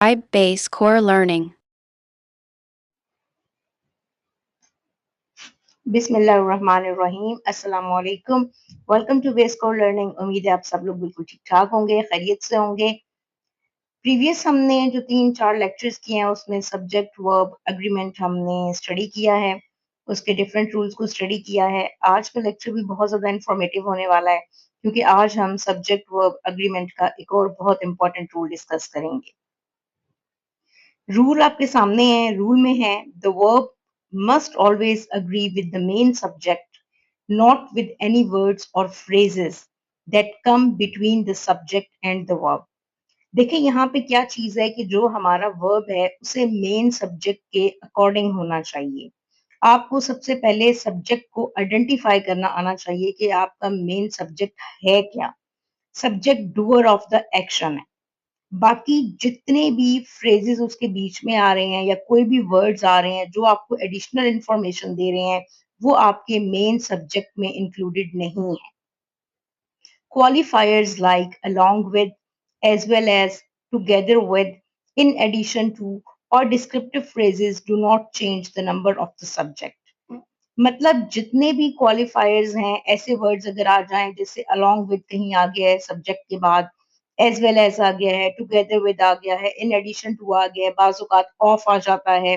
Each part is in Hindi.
Base Core Learning. बिस्मिल्लाहिर्रहमानिर्रहीम अस्सलाम वालेकुम। Welcome to Base Core Learning. उम्मीद है आप सब लोग बिल्कुल ठीक ठाक होंगे, खैरियत से होंगे। प्रीवियस हमने जो 3-4 लेक्चर्स किए हैं उसमें सब्जेक्ट वर्ब एग्रीमेंट हमने स्टडी किया है, उसके डिफरेंट रूल्स को स्टडी किया है। आज का लेक्चर भी बहुत ज़्यादा इंफॉर्मेटिव होने वाला है क्योंकि आज हम सब्जेक्ट वर्ब एग्रीमेंट का एक और बहुत इंपॉर्टेंट रूल डिस्कस करेंगे। रूल आपके सामने है। रूल में है the verb must always agree with the main subject, not with any words or phrases that come between the subject and the verb. देखिए यहाँ पे क्या चीज है कि जो हमारा वर्ब है उसे मेन सब्जेक्ट के अकॉर्डिंग होना चाहिए। आपको सबसे पहले सब्जेक्ट को आइडेंटिफाई करना आना चाहिए कि आपका मेन सब्जेक्ट है क्या। Subject doer of the action है। बाकी जितने भी फ्रेजेस उसके बीच में आ रहे हैं या कोई भी वर्ड्स आ रहे हैं जो आपको एडिशनल इंफॉर्मेशन दे रहे हैं वो आपके मेन सब्जेक्ट में इंक्लूडेड नहीं है। Qualifiers like along with, as well as, together with, in addition to, or descriptive phrases do not change the number of the subject. मतलब जितने भी क्वालिफायर्स हैं ऐसे वर्ड्स अगर आ जाएं जैसे अलोंग विद कहीं आ गया है सब्जेक्ट के बाद, एज वेल एज आ गया है, टुगेदर विद आ गया है, इन एडिशन टू आ गया है, बाजुकात ऑफ आ जाता है,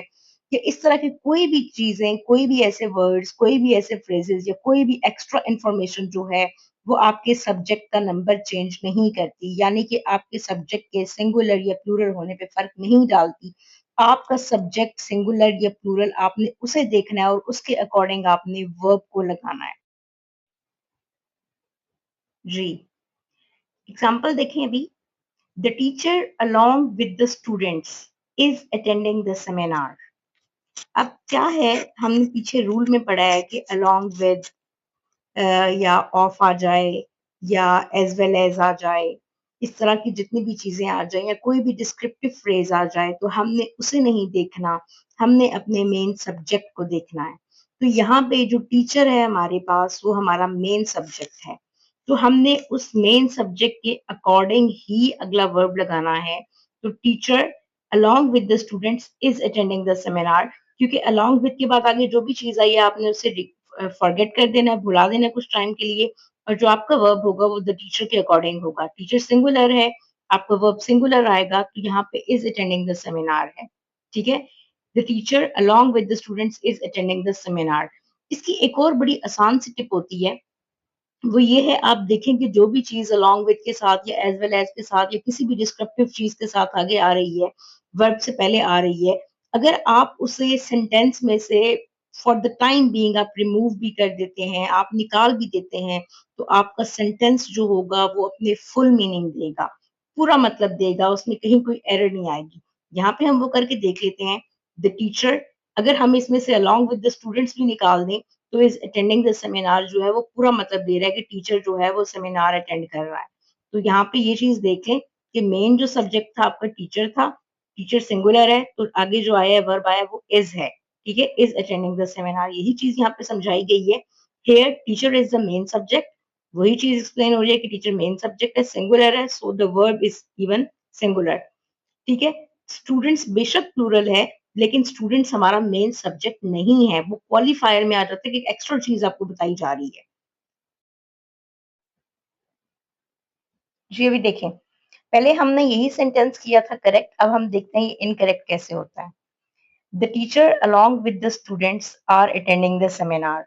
या इस तरह की कोई भी चीजें, कोई भी ऐसे वर्ड्स, कोई भी ऐसे फ्रेजेस या कोई भी एक्स्ट्रा इंफॉर्मेशन जो है वो आपके सब्जेक्ट का नंबर चेंज नहीं करती, यानी कि आपके सब्जेक्ट के सिंगुलर या प्लूरल होने पे फर्क नहीं डालती। आपका सब्जेक्ट सिंगुलर या प्लूरल आपने उसे देखना है और उसके अकॉर्डिंग आपने वर्ब को लगाना है। जी, एग्जाम्पल देखें अभी। The teacher along with the students is attending the seminar. अब क्या है, हमने पीछे रूल में पढ़ा है कि अलोंग विद या ऑफ आ जाए या एज वेल एज आ जाए, इस तरह की जितनी भी चीजें आ जाए या कोई भी डिस्क्रिप्टिव फ्रेज आ जाए तो हमने उसे नहीं देखना, हमने अपने मेन सब्जेक्ट को देखना है। तो यहाँ पे जो टीचर है हमारे पास वो हमारा मेन सब्जेक्ट है, तो हमने उस मेन सब्जेक्ट के अकॉर्डिंग ही अगला वर्ब लगाना है। तो teacher along with the students is attending the seminar, क्योंकि अलोंग विद के बाद आगे जो भी चीज आई है आपने उससे फॉरगेट कर देना है, भुला देना है कुछ टाइम के लिए, और जो आपका वर्ब होगा वो द टीचर के अकॉर्डिंग होगा। टीचर सिंगुलर है, आपका वर्ब सिंगुलर आएगा, तो यहाँ पे इज अटेंडिंग द सेमिनार है। ठीक है, the teacher along with the students is attending the seminar. इसकी एक और बड़ी आसान सी टिप होती है, वो ये है, आप देखें कि जो भी चीज अलोंग विद के साथ या एज वेल एज के साथ या किसी भी डिस्क्रिप्टिव चीज के साथ आगे आ रही है, वर्ब से पहले आ रही है, अगर आप उसे सेंटेंस में से फॉर द टाइम बीइंग आप रिमूव भी कर देते हैं, आप निकाल भी देते हैं, तो आपका सेंटेंस जो होगा वो अपने फुल मीनिंग देगा, पूरा मतलब देगा, उसमें कहीं कोई एरर नहीं आएगी। यहाँ पे हम वो करके देख लेते हैं। द टीचर, अगर हम इसमें से अलोंग विद द स्टूडेंट्स भी निकाल दें तो इज अटेंडिंग द सेमिनार जो है वो पूरा मतलब दे रहा है कि टीचर जो है वो सेमिनार अटेंड कर रहा है। तो यहाँ पे ये चीज देख लें कि मेन जो सब्जेक्ट था आपका टीचर था, टीचर सिंगुलर है तो आगे जो आया है वर्ब आया वो इज है। ठीक है, इज अटेंडिंग द सेमिनार, यही चीज यहाँ पे समझाई गई है। Here teacher is the main subject, वही चीज एक्सप्लेन हो रही है कि टीचर मेन सब्जेक्ट है, सिंगुलर है, so the verb is even singular. ठीक है, स्टूडेंट्स बेशक प्लूरल है लेकिन स्टूडेंट्स हमारा मेन सब्जेक्ट नहीं है, वो क्वालिफायर में आ जाता है कि एक एक्स्ट्रा चीज आपको बताई जा रही है। जी अभी देखें, पहले हमने यही सेंटेंस किया था करेक्ट, अब हम देखते हैं ये इनकरेक्ट कैसे होता है। The teacher along with the students are attending the seminar.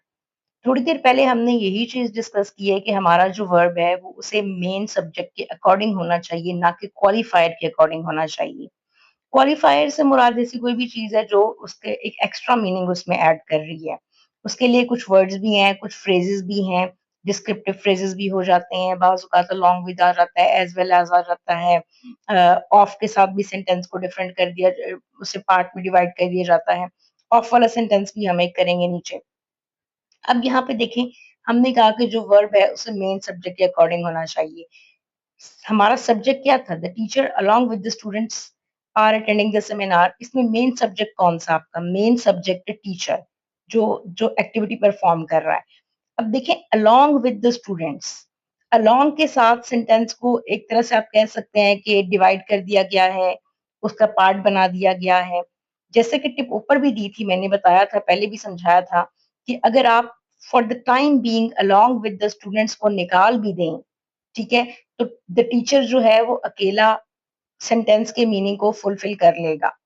थोड़ी देर पहले हमने यही चीज डिस्कस की है कि हमारा जो वर्ब है वो उसे मेन सब्जेक्ट के अकॉर्डिंग होना चाहिए, ना कि क्वालिफायर के अकॉर्डिंग होना चाहिए। क्वालिफायर से मुराद ऐसी कोई भी चीज है जो उसके एक एक्स्ट्रा मीनिंग उसमें ऐड कर रही है। उसके लिए कुछ वर्ड्स भी हैं, कुछ फ्रेजेस भी हैं, डिस्क्रिप्टिव फ्रेजेस भी हो जाते हैं, बाज़ औक़ात अलोंग विद आ जाता है, एज़ वेल एज़ आ जाता है, ऑफ के साथ भी सेंटेंस को डिफरेंट कर दिया, उसे पार्ट में डिवाइड कर दिया जाता है। ऑफ वाला सेंटेंस भी हम एक करेंगे नीचे। अब यहाँ पे देखें, हमने कहा कि जो वर्ब है उसे मेन सब्जेक्ट के अकॉर्डिंग होना चाहिए। हमारा सब्जेक्ट क्या था? The teacher along with the students are attending the seminar. इसमें मेन सब्जेक्ट कौन सा आपका? मेन सब्जेक्ट है टीचर, जो जो एक्टिविटी परफॉर्म कर रहा है। अब देखें, along with the students, along के साथ सेंटेंस को एक तरह से आप कह सकते हैं कि डिवाइड कर दिया गया है, उसका पार्ट बना दिया गया है। जैसे कि टिप ऊपर भी दी थी, मैंने बताया था, पहले भी समझाया था कि अगर आप for the time being along with the students को निकाल भी दें, ठीक है, तो द टीचर जो है वो अकेला सेंटेंस के मीनिंग को फुलफिल कर लेगा।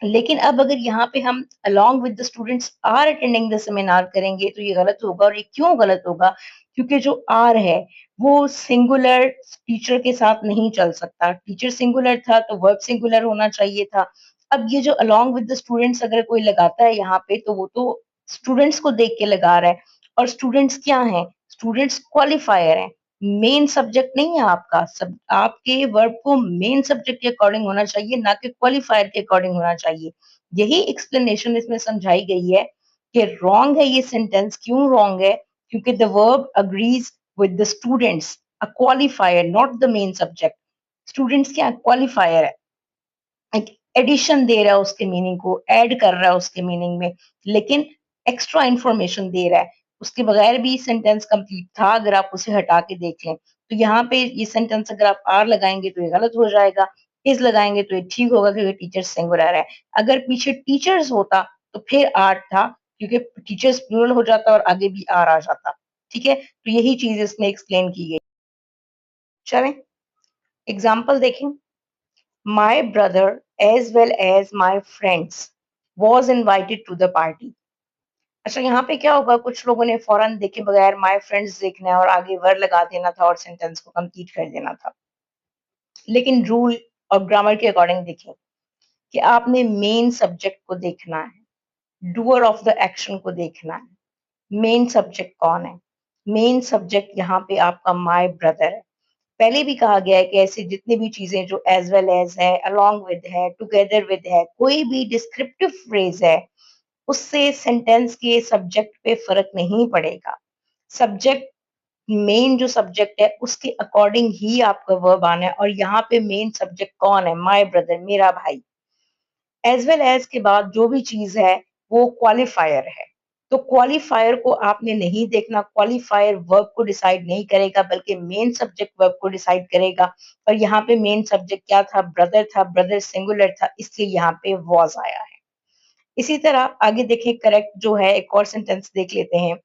लेकिन अब अगर यहाँ पे हम along with the students are attending the seminar करेंगे तो ये गलत होगा। और ये क्यों गलत होगा? क्योंकि जो आर है वो सिंगुलर टीचर के साथ नहीं चल सकता। टीचर सिंगुलर था तो वर्ब सिंगुलर होना चाहिए था। अब ये जो अलोंग विद द स्टूडेंट्स अगर कोई लगाता है यहाँ पे तो वो तो स्टूडेंट्स को देख के लगा रहा है। और स्टूडेंट्स क्या है? स्टूडेंट्स क्वालिफायर है, मेन सब्जेक्ट नहीं है आपका। सब आपके वर्ब को मेन सब्जेक्ट के अकॉर्डिंग होना चाहिए, ना कि क्वालिफायर के अकॉर्डिंग होना चाहिए। यही एक्सप्लेनेशन इसमें समझाई गई है कि रॉन्ग है ये सेंटेंस। क्यों रॉन्ग है? क्योंकि the verb agrees with the students, a qualifier, not the main subject. Students क्या क्वालिफायर है, एक एडिशन दे रहा है उसके मीनिंग को, ऐड कर रहा है उसके मीनिंग में, लेकिन एक्स्ट्रा इंफॉर्मेशन दे रहा है। उसके बगैर भी सेंटेंस कंप्लीट था अगर आप उसे हटा के देख लें। तो यहाँ पे ये सेंटेंस अगर आप आर लगाएंगे तो ये गलत हो जाएगा, इज लगाएंगे तो ये ठीक होगा क्योंकि टीचर सिंगुलर है। अगर पीछे टीचर्स होता तो फिर आर था, क्योंकि टीचर्स प्लूरल हो जाता और आगे भी आर आ जाता। ठीक है, तो यही चीज इसमें एक्सप्लेन की गई। चलें एग्जाम्पल देखें। My brother, as well as my friends, was invited to the party. अच्छा, यहाँ पे क्या होगा? कुछ लोगों ने फौरन देखे बगैर my friends देखना है और आगे वर लगा देना था और सेंटेंस को कंप्लीट कर देना था। लेकिन रूल और ग्रामर के अकॉर्डिंग देखें कि आपने मेन सब्जेक्ट को देखना है, डूअर ऑफ द एक्शन को देखना है। मेन सब्जेक्ट कौन है? मेन सब्जेक्ट यहाँ पे आपका माय ब्रदर है। पहले भी कहा गया है कि ऐसे जितनी भी चीजें जो एज वेल एज है, अलोंग विद है, टुगेदर विद है, कोई भी डिस्क्रिप्टिव फ्रेज है, उससे सेंटेंस के सब्जेक्ट पे फर्क नहीं पड़ेगा। सब्जेक्ट, मेन जो सब्जेक्ट है उसके अकॉर्डिंग ही आपका वर्ब आना है। और यहाँ पे मेन सब्जेक्ट कौन है? माय ब्रदर, मेरा भाई। एज वेल एज के बाद जो भी चीज है वो क्वालिफायर है। तो क्वालिफायर को आपने नहीं देखना। क्वालिफायर वर्ब को डिसाइड नहीं करेगा बल्कि मेन सब्जेक्ट वर्ब को डिसाइड करेगा। और यहाँ पे मेन सब्जेक्ट क्या था? ब्रदर था। ब्रदर सिंगुलर था, इसलिए यहाँ पे वॉज आया है। इसी तरह आगे देखें, करेक्ट जो है एक और सेंटेंस देख लेते हैं।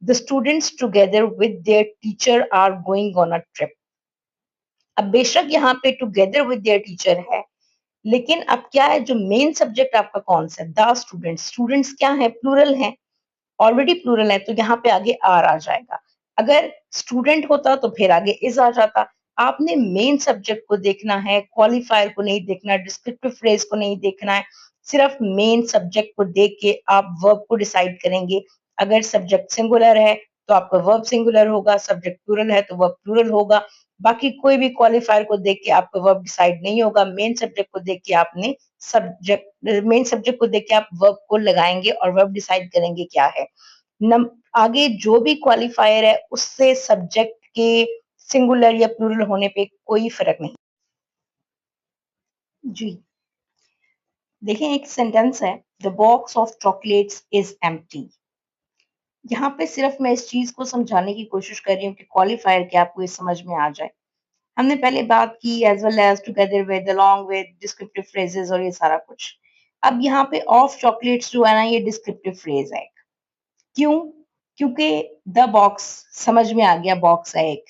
The students together with their teacher are going on a trip. अब बेशक यहाँ पे टुगेदर विद देयर टीचर है, लेकिन अब क्या है? जो मेन सब्जेक्ट आपका कौन सा है? The students. स्टूडेंट्स क्या है? प्लूरल है, ऑलरेडी प्लूरल है, तो यहाँ पे आगे आर आ जाएगा। अगर स्टूडेंट होता तो फिर आगे इज आ जाता। आपने मेन सब्जेक्ट को देखना है, क्वालिफायर को नहीं देखना, डिस्क्रिप्टिव फ्रेज को नहीं देखना है। सिर्फ मेन सब्जेक्ट को देख के आप वर्ब को डिसाइड करेंगे। अगर सब्जेक्ट सिंगुलर है तो आपका वर्ब सिंगुलर होगा, सब्जेक्ट प्लूरल है तो वर्ब प्लूरल होगा। बाकी कोई भी क्वालिफायर को देख के आपका वर्ब डिसाइड नहीं होगा। मेन सब्जेक्ट को देख के आपने सब्जेक्ट, मेन सब्जेक्ट को देख के आप वर्ब को लगाएंगे और वर्ब डिसाइड करेंगे क्या है। नम आगे जो भी क्वालिफायर है उससे सब्जेक्ट के सिंगुलर या प्लूरल होने पे कोई फर्क नहीं। जी देखें, एक सेंटेंस है, the box of chocolates is empty. यहाँ पे सिर्फ मैं इस चीज को समझाने की कोशिश कर रही हूँ कि क्वालिफायर क्या, आपको ये समझ में आ जाए। हमने पहले बात की as well as, together with, along with, descriptive phrases और ये सारा कुछ। अब यहाँ पे ऑफ चॉकलेट्स जो है ना, ये डिस्क्रिप्टिव फ्रेज है। क्यों? क्योंकि द बॉक्स समझ में आ गया, बॉक्स है एक।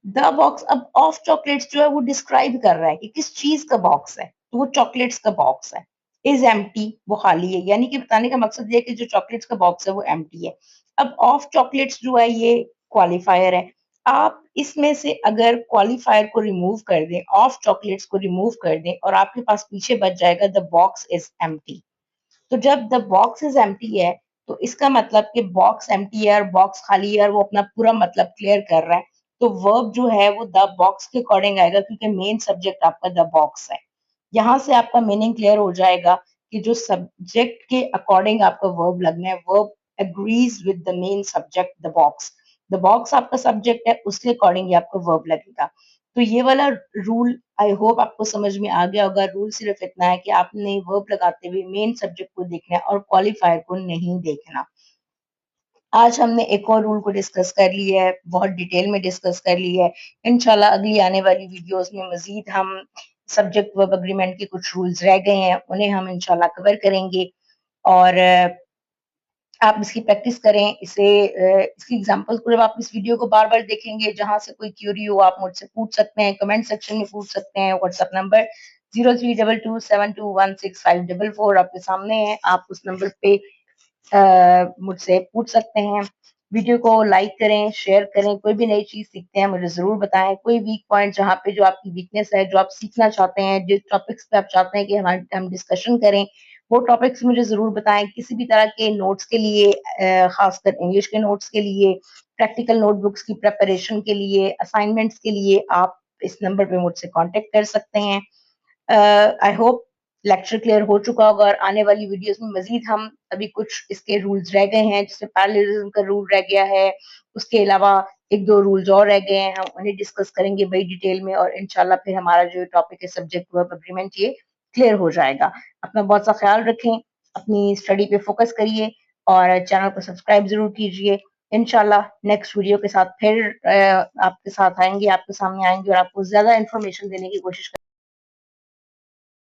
द बॉक्स, अब ऑफ चॉकलेट्स जो है वो डिस्क्राइब कर रहा है कि किस चीज का बॉक्स है, तो वो चॉकलेट्स का बॉक्स है। इज एम्प्टी, वो खाली है, यानी कि बताने का मकसद ये है कि जो चॉकलेट्स का बॉक्स है वो एम्प्टी है। अब ऑफ चॉकलेट्स जो है ये क्वालिफायर है। आप इसमें से अगर क्वालिफायर को रिमूव कर दें, ऑफ चॉकलेट्स को रिमूव कर दें, और आपके पास पीछे बच जाएगा द बॉक्स इज एम्प्टी। तो जब द बॉक्स इज एम्प्टी है तो इसका मतलब कि बॉक्स एम्प्टी है और बॉक्स खाली है, और वो अपना पूरा मतलब क्लियर कर रहा है। तो वर्ब जो है वो द बॉक्स के अकॉर्डिंग आएगा, क्योंकि मेन सब्जेक्ट आपका द बॉक्स है। यहाँ से आपका मीनिंग क्लियर हो जाएगा कि जो सब्जेक्ट के अकॉर्डिंग आपका वर्ब लगना है, verb agrees with the main subject the box. The box आपका सब्जेक्ट है, उसके अकॉर्डिंग ही आपका वर्ब लगेगा। तो ये वाला रूल आई होप आपको समझ में आ गया होगा। रूल सिर्फ इतना है कि आपने वर्ब लगाते हुए मेन सब्जेक्ट को देखना है और क्वालिफायर को नहीं देखना। आज हमने एक और रूल को डिस्कस कर लिया है, बहुत डिटेल में डिस्कस कर लिया है। इंशाल्लाह अगली आने वाली वीडियोस में मजीद हम सब्जेक्ट वर्ब एग्रीमेंट के कुछ रूल्स रह गए हैं, उन्हें हम इंशाल्लाह कवर करेंगे और आप इसकी प्रैक्टिस करें। इसकी एग्जांपल को जब आप इस वीडियो को बार-बार देखेंगे, जहाँ से कोई क्वेरी हो आप मुझसे पूछ सकते हैं, कमेंट सेक्शन में पूछ सकते हैं। व्हाट्सएप नंबर 0322721654 आपके सामने है, आप उस नंबर पे मुझसे पूछ सकते हैं। वीडियो को लाइक करें, शेयर करें, कोई भी नई चीज़ सीखते हैं मुझे ज़रूर बताएँ। कोई वीक पॉइंट जहाँ पे जो आपकी वीकनेस है, जो आप सीखना चाहते हैं, जिस टॉपिक्स पे आप चाहते हैं कि हम डिस्कशन करें, वो टॉपिक्स मुझे ज़रूर बताएँ। किसी भी तरह के नोट्स के लिए ख़ासकर इंग्लिश के नोट्स के लिए, प्रैक्टिकल नोटबुक्स की प्रिपरेशन के लिए, असाइनमेंट्स के लिए आप इस नंबर पे मुझसे कॉन्टैक्ट कर सकते हैं। आई होप लेक्चर क्लियर हो चुका होगा और आने वाली वीडियोस में मजीद हम अभी कुछ इसके रूल्स रह गए हैं, जैसे पैरेललिज्म का रूल रह गया है, उसके अलावा एक दो रूल्स और रह गए हैं, हम उन्हें डिस्कस करेंगे बड़ी डिटेल में और इंशाल्लाह फिर हमारा जो टॉपिक है सब्जेक्ट वर्ब एग्रीमेंट ये क्लियर हो जाएगा। अपना बहुत सा ख्याल रखें, अपनी स्टडी पे फोकस करिए और चैनल को सब्सक्राइब जरूर कीजिए। इंशाल्लाह नेक्स्ट वीडियो के साथ फिर आपके साथ आएंगे, आपके सामने आएंगे और आपको ज्यादा इन्फॉर्मेशन देने की कोशिश